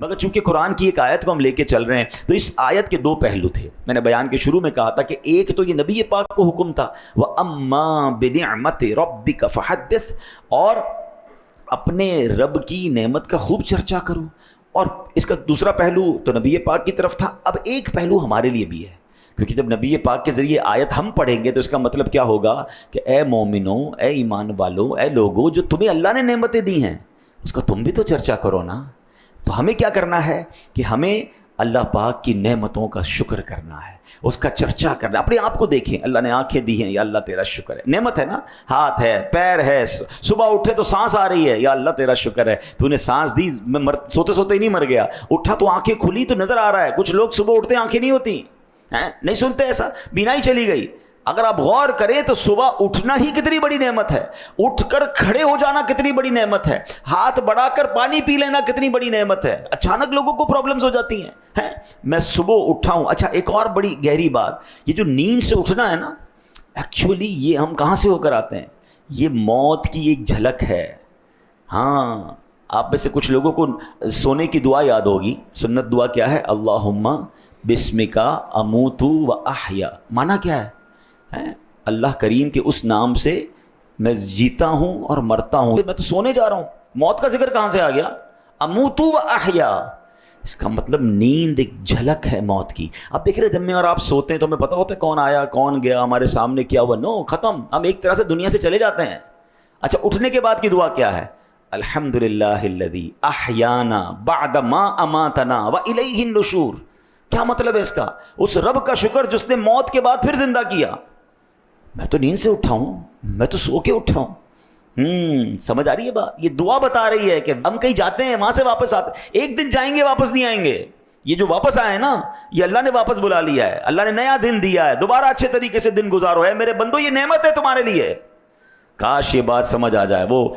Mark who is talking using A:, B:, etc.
A: مگر چونکہ قرآن کی ایک آیت کو ہم لے کے چل رہے ہیں تو اس آیت کے دو پہلو تھے. میں نے بیان کے شروع میں کہا تھا کہ ایک تو یہ نبی پاک کو حکم تھا وَأَمَّا بِنِعْمَتِ رَبِّكَ فَحَدِّثْ، اور اپنے رب کی نعمت کا خوب چرچا کرو. اور اس کا دوسرا پہلو تو نبی پاک کی طرف تھا. اب ایک پہلو ہمارے لیے بھی ہے، کیونکہ جب نبی پاک کے ذریعے آیت ہم پڑھیں گے تو اس کا مطلب کیا ہوگا کہ اے مومنوں، اے ایمان والوں، اے لوگوں، جو تمہیں اللہ نے نعمتیں دی ہیں اس کا تم بھی تو چرچا کرو نا. تو ہمیں کیا کرنا ہے کہ ہمیں اللہ پاک کی نعمتوں کا شکر کرنا ہے، اس کا چرچا کرنا. اپنے آپ کو دیکھیں، اللہ نے آنکھیں دی ہیں، یا اللہ تیرا شکر ہے. نعمت ہے نا، ہاتھ ہے، پیر ہے، صبح اٹھے تو سانس آ رہی ہے، یا اللہ تیرا شکر ہے تو نے سانس دی. میں سوتے سوتے ہی نہیں مر گیا، اٹھا تو آنکھیں کھلی تو نظر آ رہا ہے. کچھ لوگ صبح اٹھتے آنکھیں نہیں ہوتی ہیں، نہیں سنتے، ایسا بینائی چلی گئی. اگر آپ غور کریں تو صبح اٹھنا ہی کتنی بڑی نعمت ہے، اٹھ کر کھڑے ہو جانا کتنی بڑی نعمت ہے، ہاتھ بڑھا کر پانی پی لینا کتنی بڑی نعمت ہے. اچانک لوگوں کو پرابلمز ہو جاتی ہیں. میں صبح اٹھا ہوں. اچھا، ایک اور بڑی گہری بات، یہ جو نیند سے اٹھنا ہے نا، ایکچولی یہ ہم کہاں سے ہو کر آتے ہیں؟ یہ موت کی ایک جھلک ہے. ہاں، آپ میں سے کچھ لوگوں کو سونے کی دعا یاد ہوگی. سنت دعا کیا ہے؟ اللہم بسمک اموت و احیا. معنی کیا ہے؟ اللہ کریم کے اس نام سے میں جیتا ہوں اور مرتا ہوں. میں تو سونے جا رہا ہوں، موت کا ذکر کہاں سے آ گیا؟ اموت و احیا. اس کا مطلب نیند ایک جھلک ہے موت کی. اب دیکھ رہے دن میں اور آپ سوتے ہیں تو ہمیں پتہ ہوتا ہے کون آیا کون گیا، ہمارے سامنے کیا ہوا. نو، ختم. ہم ایک طرح سے دنیا سے چلے جاتے ہیں. اچھا، اٹھنے کے بعد کی دعا کیا ہے؟ الحمدللہ الذی احیانا بعد ما اماتنا والیہ النشور. کیا مطلب ہے اس کا؟ اس رب کا شکر جس نے موت کے بعد پھر زندہ کیا. میں تو نیند سے اٹھا ہوں، میں تو سو کے اٹھا ہوں. سمجھ آ رہی ہے بات؟ یہ دعا بتا رہی ہے کہ ہم کہیں جاتے ہیں، وہاں سے واپس آتے ہیں، ایک دن جائیں گے واپس نہیں آئیں گے. یہ جو واپس آئے ہیں نا، یہ اللہ نے واپس بلا لیا ہے. اللہ نے نیا دن دیا ہے، دوبارہ اچھے طریقے سے دن گزارو. ہے میرے بندو، یہ نعمت ہے تمہارے لیے. کاش یہ بات سمجھ آ جائے. وہ